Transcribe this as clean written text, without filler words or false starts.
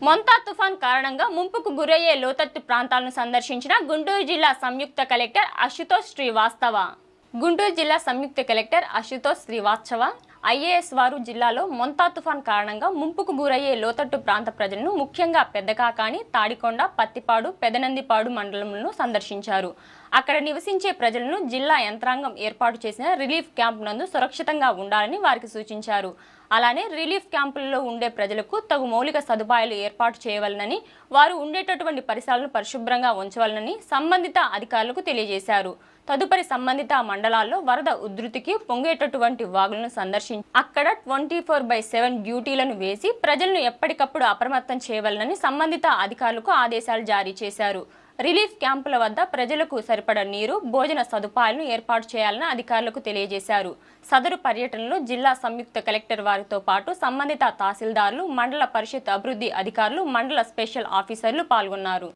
మొంతా తుఫాన్ కారణంగా ముంపుకు గురయ్యే లోతట్టు ప్రాంతాలను సందర్శించిన గుంటూరు జిల్లా సంయుక్త కలెక్టర్ అశుతోష్ శ్రీవాస్తవ. గుంటూరు జిల్లా సంయుక్త కలెక్టర్ అశుతోష్ శ్రీవాస్తవ ఐఏఎస్ వారు జిల్లాలో మొంతా తుఫాన్ కారణంగా ముంపుకు గురయ్యే లోతట్టు ప్రాంత ప్రజలను ముఖ్యంగా పెద్దకాకాని, తాడికొండ, పత్తిపాడు, పెదనందిపాడు మండలంలో సందర్శించారు. అక్కడ నివసించే ప్రజలను జిల్లా యంత్రాంగం ఏర్పాటు చేసిన రిలీఫ్ క్యాంప్ నందు సురక్షితంగా ఉండాలని వారికి సూచించారు. అలానే రిలీఫ్ క్యాంపులలో ఉండే ప్రజలకు తగు మౌలిక సదుపాయాలు ఏర్పాటు చేయవలనని, వారు ఉండేటటువంటి పరిసరాలను పరిశుభ్రంగా ఉంచవలనని సంబంధిత అధికారులకు తెలియజేశారు. తదుపరి సంబంధిత మండలాల్లో వరద ఉధృతికి పొంగేటటువంటి వాగులను సందర్శించి అక్కడ 24/7 డ్యూటీలను వేసి ప్రజలను ఎప్పటికప్పుడు అప్రమత్తం చేయవలనని సంబంధిత అధికారులకు ఆదేశాలు జారీ చేశారు. రిలీఫ్ క్యాంపుల వద్ద ప్రజలకు సరిపడ నీరు, భోజన సదుపాయాలను ఏర్పాటు చేయాలని అధికారులకు తెలియజేశారు. సదరు పర్యటనలో జిల్లా సంయుక్త కలెక్టర్ వారితో పాటు సంబంధిత తహసీల్దార్లు, మండల పరిషత్ అభివృద్ధి అధికారులు, మండల స్పెషల్ ఆఫీసర్లు పాల్గొన్నారు.